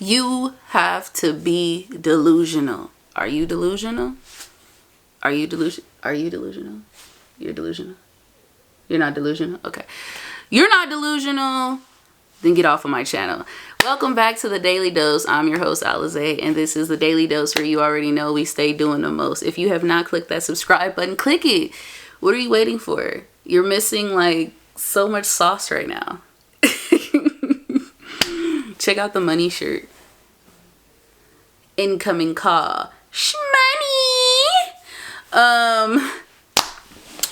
You have to be delusional. Are you delusional? Are you delusional? You're delusional? You're not delusional? Okay. You're not delusional? Then get off of my channel. Welcome back to the Daily Dose. I'm your host, Alize, and this is the Daily Dose where you already know we stay doing the most. If you have not clicked that subscribe button, click it. What are you waiting for? You're missing like so much sauce right now. Check out the money shirt. Incoming call. Shmoney!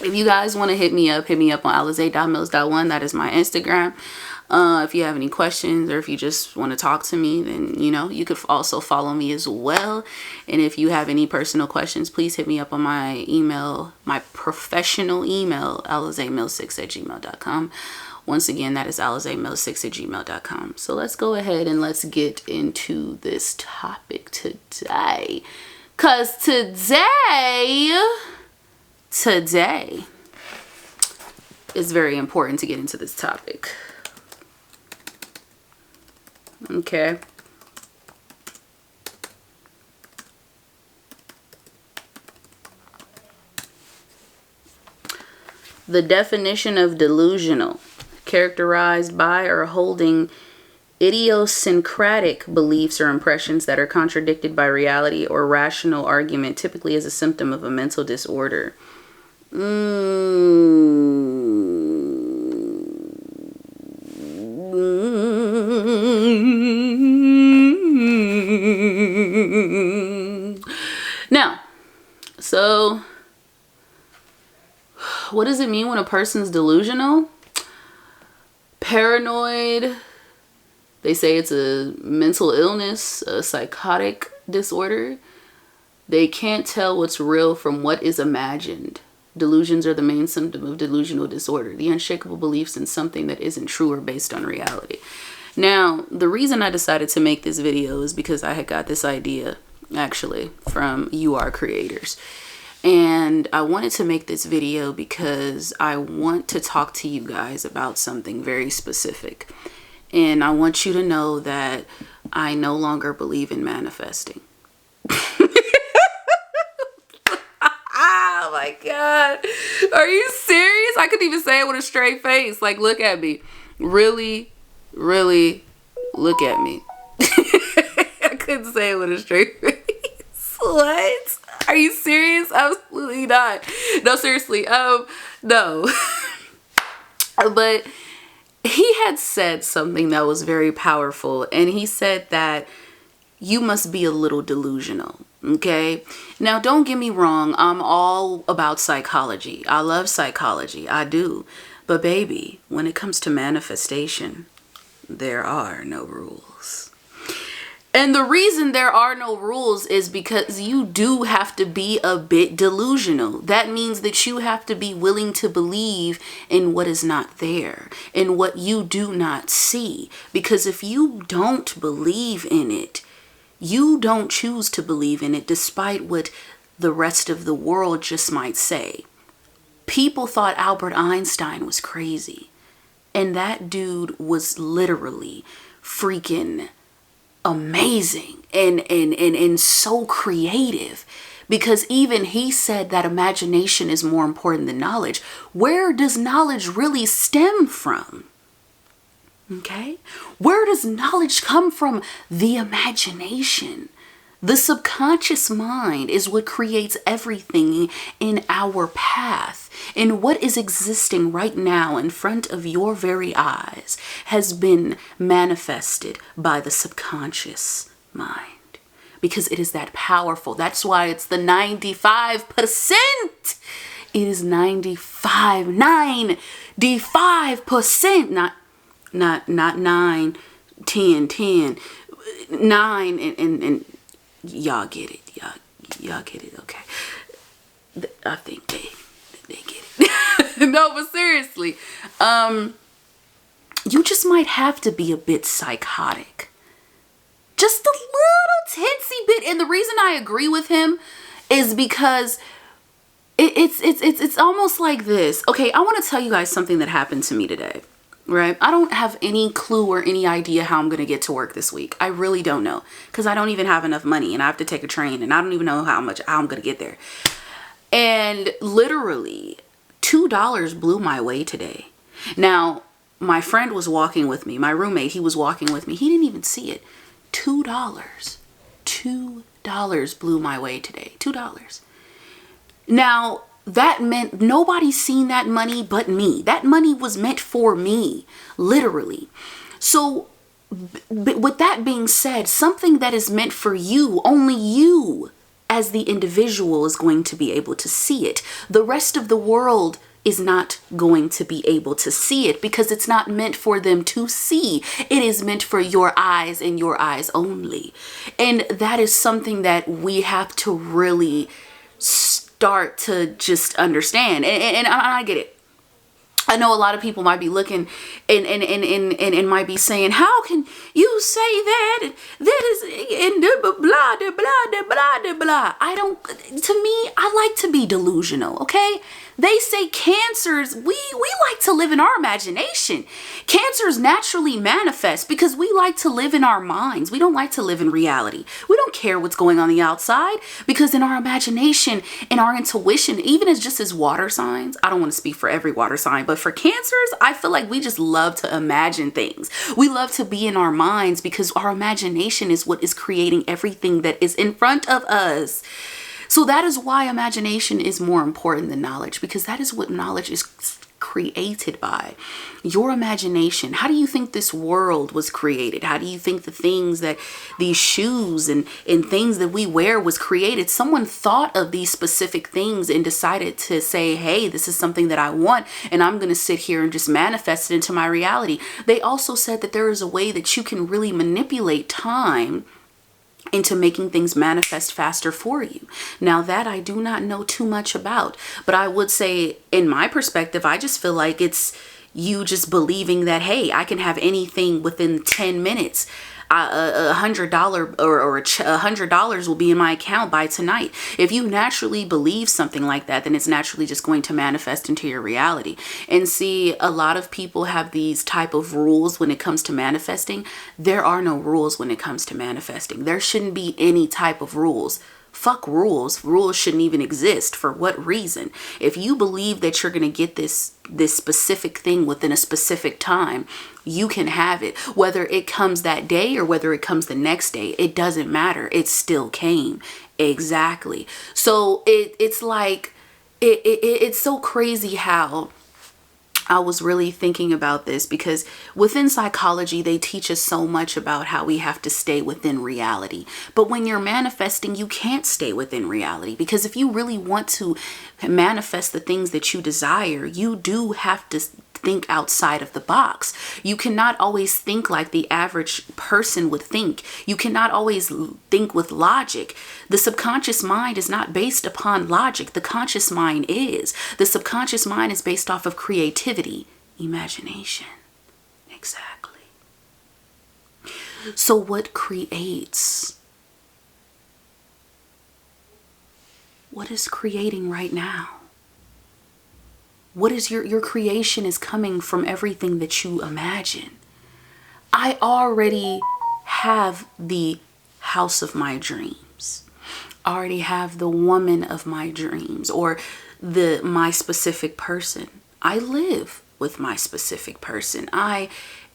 If you guys want to hit me up on alize.mills.1. That is my Instagram. If you have any questions or if you just want to talk to me, then, you know, you could also follow me as well. And if you have any personal questions, please hit me up on my email, my professional email, alizemills6@gmail.com. Once again, that is alizemills6@gmail.com. So let's go ahead and let's get into this topic today. Because today is very important to get into this topic. Okay. The definition of delusional: characterized by or holding idiosyncratic beliefs or impressions that are contradicted by reality or rational argument, typically as a symptom of a mental disorder. Now, so what does it mean when a person's delusional? Paranoid. They say it's a mental illness, a psychotic disorder. They can't tell what's real from what is imagined. Delusions are the main symptom of delusional disorder, the unshakable beliefs in something that isn't true or based on reality. Now, the reason I decided to make this video is because I had got this idea, actually, from UR creators. And I wanted to make this video because I want to talk to you guys about something very specific. And I want you to know that I no longer believe in manifesting. Oh my God. Are you serious? I couldn't even say it with a straight face. Like, look at me. Really, really look at me. I couldn't say it with a straight face. What? Are you serious? Absolutely not. No, seriously. No. But he had said something that was very powerful, and he said that you must be a little delusional. Okay. Now, don't get me wrong. I'm all about psychology. I love psychology. I do. But baby, when it comes to manifestation, there are no rules. And the reason there are no rules is because you do have to be a bit delusional. That means that you have to be willing to believe in what is not there, in what you do not see. Because if you don't believe in it, you don't choose to believe in it, despite what the rest of the world just might say. People thought Albert Einstein was crazy. And that dude was literally freaking amazing and so creative, because even he said that imagination is more important than knowledge. Where does knowledge really stem from? Okay, where does knowledge come from? The imagination. The subconscious mind is what creates everything in our path. And what is existing right now in front of your very eyes has been manifested by the subconscious mind, because it is that powerful. That's why it's the 95%. It is 95%, not 9, 10, 10, 9, and y'all get it. Y'all get it. Okay. I think they get it. No, but seriously, you just might have to be a bit psychotic. Just a little tinsy bit. And the reason I agree with him is because it's almost like this. Okay, I want to tell you guys something that happened to me today. right? I don't have any clue or any idea how I'm going to get to work this week. I really don't know, because I don't even have enough money and I have to take a train and I don't even know how I'm going to get there. And literally $2 blew my way today. Now, my friend was walking with me, my roommate, he was walking with me. He didn't even see it. $2 blew my way today. $2. Now, that meant nobody's seen that money but me. That money was meant for me, literally. So with that being said, something that is meant for you, only you as the individual is going to be able to see it. The rest of the world is not going to be able to see it because it's not meant for them to see. It is meant for your eyes and your eyes only. And that is something that we have to really start to just understand. And I get it. I know a lot of people might be looking and might be saying, how can you say that? That is and blah, blah, blah, blah, blah. To me, I like to be delusional, okay? They say cancers, we like to live in our imagination. Cancers naturally manifest because we like to live in our minds. We don't like to live in reality. We don't care what's going on the outside because in our imagination, in our intuition, even as just as water signs, I don't want to speak for every water sign, but for cancers, I feel like we just love to imagine things. We love to be in our minds because our imagination is what is creating everything that is in front of us. So that is why imagination is more important than knowledge, because that is what knowledge is created by. Your imagination. How do you think this world was created? How do you think the things that these shoes and things that we wear was created? Someone thought of these specific things and decided to say, hey, this is something that I want, and I'm going to sit here and just manifest it into my reality. They also said that there is a way that you can really manipulate time into making things manifest faster for you. Now that I do not know too much about, but I would say in my perspective, I just feel like it's you just believing that, hey, I can have anything within 10 minutes. $100 or $100 will be in my account by tonight. If you naturally believe something like that, then it's naturally just going to manifest into your reality. And see, a lot of people have these type of rules when it comes to manifesting. There are no rules when it comes to manifesting. There shouldn't be any type of rules. Fuck rules. Rules shouldn't even exist. For what reason? If you believe that you're going to get this specific thing within a specific time, you can have it. Whether it comes that day or whether it comes the next day, it doesn't matter. It still came. Exactly. So it's like, it's so crazy how I was really thinking about this, because within psychology, they teach us so much about how we have to stay within reality. But when you're manifesting, you can't stay within reality, because if you really want to manifest the things that you desire, you do have to think outside of the box. You cannot always think like the average person would think. You cannot always think with logic. The subconscious mind is not based upon logic. The conscious mind is. The subconscious mind is based off of creativity, imagination. Exactly. So what creates? What is creating right now? What is your creation is coming from everything that you imagine. I already have the house of my dreams. I already have the woman of my dreams, or my specific person. I live with my specific person. I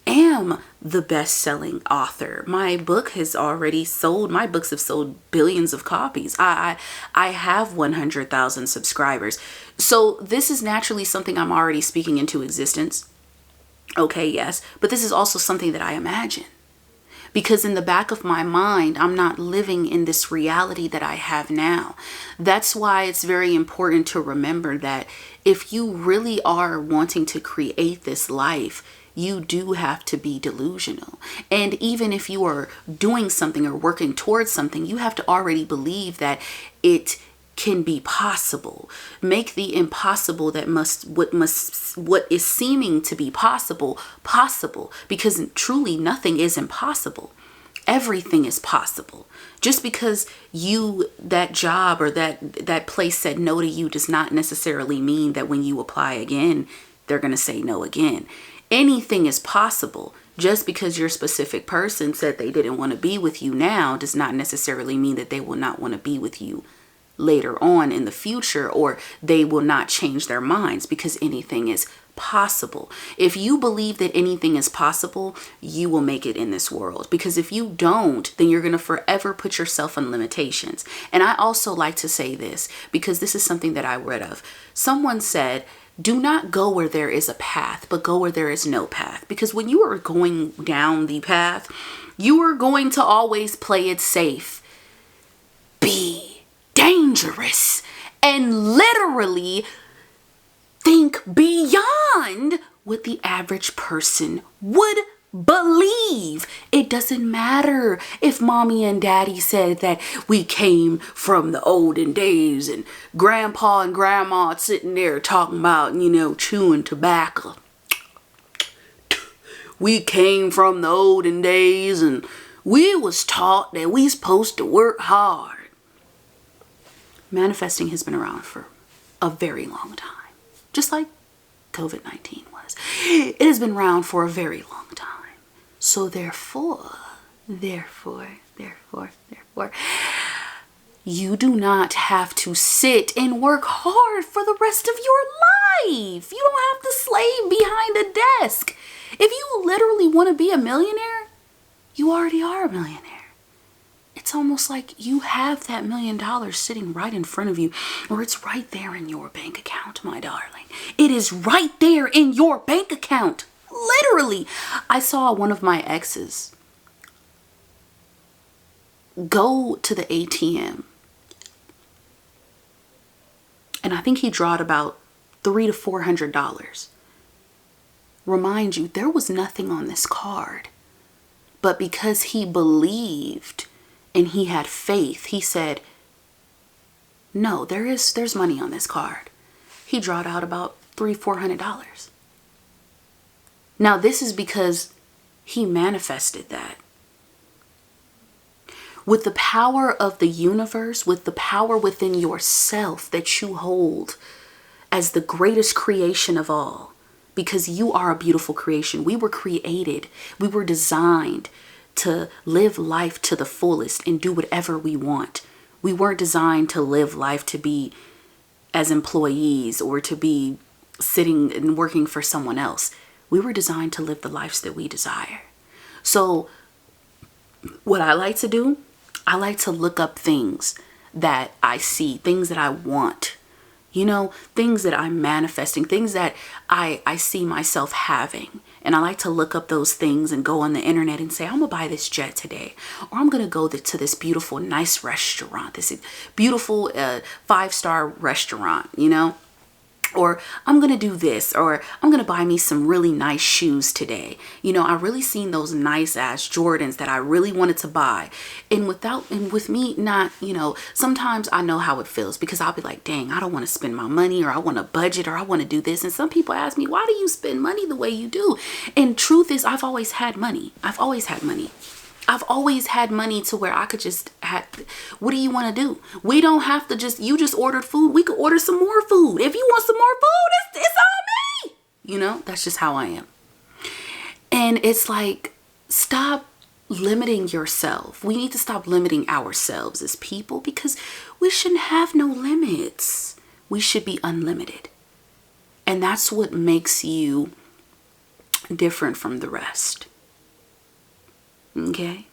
am the best-selling author. My book has already sold. My books have sold billions of copies. I have 100,000 subscribers. So this is naturally something I'm already speaking into existence. Okay, yes. But this is also something that I imagine. Because in the back of my mind, I'm not living in this reality that I have now. That's why it's very important to remember that if you really are wanting to create this life, you do have to be delusional. And even if you are doing something or working towards something, you have to already believe that it can be possible. Make the impossible what is seeming to be possible, because truly nothing is impossible. Everything is possible. Just because that job or that place said no to you does not necessarily mean that when you apply again, they're going to say no again. anything is possible. Just because your specific person said they didn't want to be with you now does not necessarily mean that they will not want to be with you later on in the future, or they will not change their minds, because anything is possible. If you believe that anything is possible, you will make it in this world. Because if you don't, then you're going to forever put yourself on limitations. And I also like to say this, because this is something that I read of. Someone said, do not go where there is a path, but go where there is no path. Because when you are going down the path, you are going to always play it safe, be dangerous, and literally think beyond what the average person would believe. It doesn't matter if mommy and daddy said that we came from the olden days and grandpa and grandma sitting there talking about, chewing tobacco. We came from the olden days and we was taught that we supposed to work hard. Manifesting has been around for a very long time. Just like COVID-19 was. It has been around for a very long time. So therefore, you do not have to sit and work hard for the rest of your life. You don't have to slave behind a desk. If you literally want to be a millionaire, you already are a millionaire. It's almost like you have that $1 million sitting right in front of you, or it's right there in your bank account, my darling. It is right there in your bank account. Literally. I saw one of my exes go to the ATM, and I think he drawed about $300 to $400. Remind you, there was nothing on this card, but because he believed and he had faith, he said, no, there's money on this card. He drawed out about $300-400. Now this is because he manifested that. With the power of the universe, with the power within yourself that you hold as the greatest creation of all, because you are a beautiful creation. We were created, we were designed to live life to the fullest and do whatever we want. We weren't designed to live life to be as employees or to be sitting and working for someone else. We were designed to live the lives that we desire. So what I like to do, I like to look up things that I see, things that I want, things that I'm manifesting, things that I see myself having. And I like to look up those things and go on the internet and say, I'm gonna buy this jet today, or I'm gonna go to this beautiful, nice restaurant, this beautiful 5-star restaurant, or I'm gonna do this, or I'm gonna buy me some really nice shoes today. I really seen those nice ass Jordans that I really wanted to buy, and with me not, sometimes I know how it feels, because I'll be like, dang, I don't want to spend my money, or I want to budget, or I want to do this. And some people ask me, why do you spend money the way you do? And truth is, I've always had money. I've always had money to where I could just what do you want to do? We don't have to you just ordered food. We could order some more food. If you want some more food, it's on me. That's just how I am. And it's like, stop limiting yourself. We need to stop limiting ourselves as people, because we shouldn't have no limits. We should be unlimited. And that's what makes you different from the rest. Okay?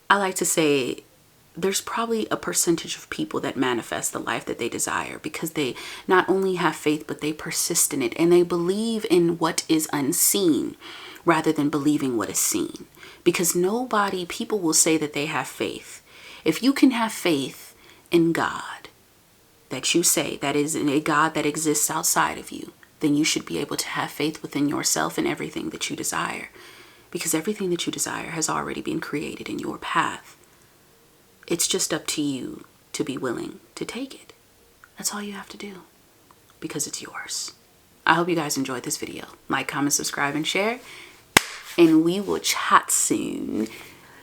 I like to say there's probably a percentage of people that manifest the life that they desire because they not only have faith, but they persist in it, and they believe in what is unseen rather than believing what is seen. Because people will say that they have faith. If you can have faith in God, that you say that is in a God that exists outside of you, then you should be able to have faith within yourself and everything that you desire. Because everything that you desire has already been created in your path. It's just up to you to be willing to take it. That's all you have to do, because it's yours. I hope you guys enjoyed this video. Like, comment, subscribe, and share. And we will chat soon.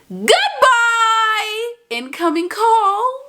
Goodbye! Incoming call.